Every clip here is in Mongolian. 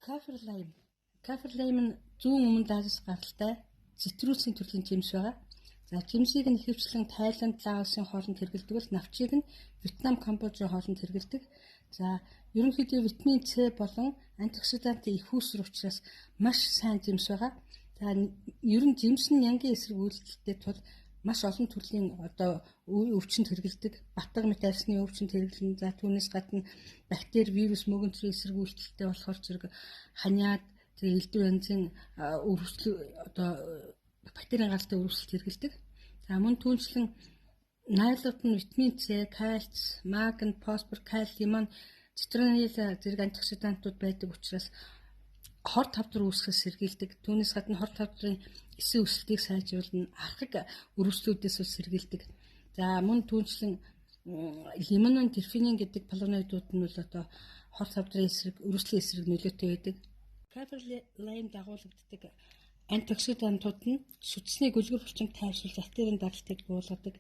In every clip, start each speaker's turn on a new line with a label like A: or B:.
A: Kaffir lime. Kaffir lime нь зүүн өмнөд Азиас гаралтай цитрусийн төрлийн жимс байгаа. За жимсийг нь ихэвчлэн Тайланд, Лаосын хоолнд хэрэглэдэг бол навчийг нь Вьетнам, Камбожийн хоолнд хэрэглэдэг. За ерөнхийдөө витамин С болон антиоксидантын их үүсвэр учраас маш сайн жимс байгаа. За ер нь жимс нь янгийн эсрэг үйлдэлтэй тул маш олон төрлийн өвчнөд хэрэглэдэг. Батга металсны өвчнөд хэрэглэн. За түүнээс гадна бактери, вирус, мөгөнцрийн эсрэг үйлдэлтэй болохоор зэрэг ханиад, элдв янзын бактерийн гаралтай өрөвсөлт хэрэглэдэг. За мөн түүнчлэн найрлууд нь витамин С, кальц, магний, фосфор, калиум, цитронил зэрэг антиоксидантууд байдаг учраас хор тавдар үүсгэхээс сэргийлдэг. Түүнээс гадна хор тавдрын эсийн өсөлтийг сайжруулна, архаг өрөвслүүдээс сэргийлдэг. За мөн түүнчлэн лимонон, терфенин гэдэг флавоноидууд нь бол хор тавдрын эсрэг, өрөвслийн эсрэг нөлөөтэй байдаг. Kaffir lime дагуулдаг антиоксидантууд нь сүдсний гөлгөр булчинг тайвшруулж бактерийн даралтыг буулгадаг.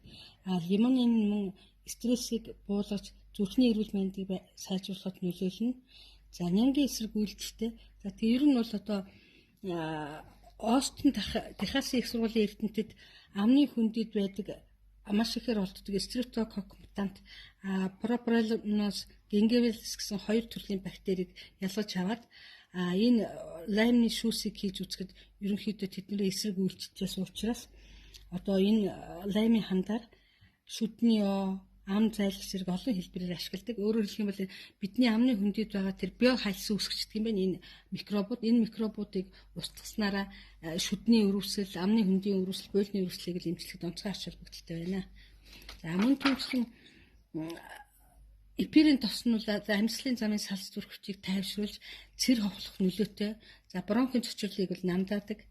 A: Лимонын мөн стрессийг буулгаж зүрхний эрүүл мэндийг сайжруулахад нөлөөлнө. За нянгийн эсрэг үйлдэлтэй. За тэр ер нь бол Остин Техасын их сургуулийн эрдэмтэд амны хүндэд байдаг маш ихээр олддог Streptococcus mutant, Propionibus gingivalis гэсэн хоёр төрлийн бактерийг ялгаж аваад энэ лаймны шүүсийг хийж үзэхэд ерөнхийдөө тэдний эсрэг үйлчлээс учраас энэ лаймын хандаар шүдний ам зайлх зэрэг олон хэлбэрээр ашигладаг. Өөрөөр хэлэх юм бол бидний амны хүндэд байгаа тэр био хайлсан үүсгэгчдэг юм байна. Энэ микробуудыг устгаснараа шүдний өрөвсөл, амны хүндийн өрөвсөл, буйлны өрөвслийг л эмчлэхэд онцгой ач холбогдолтой байна. За мөн түүнчлэн эпирийн тос нь амьслын замын салс зүрх хүчийг тайвшруулж цэр ховлох нөлөөтэй. За бронхын цочрлыг бол намдаадаг.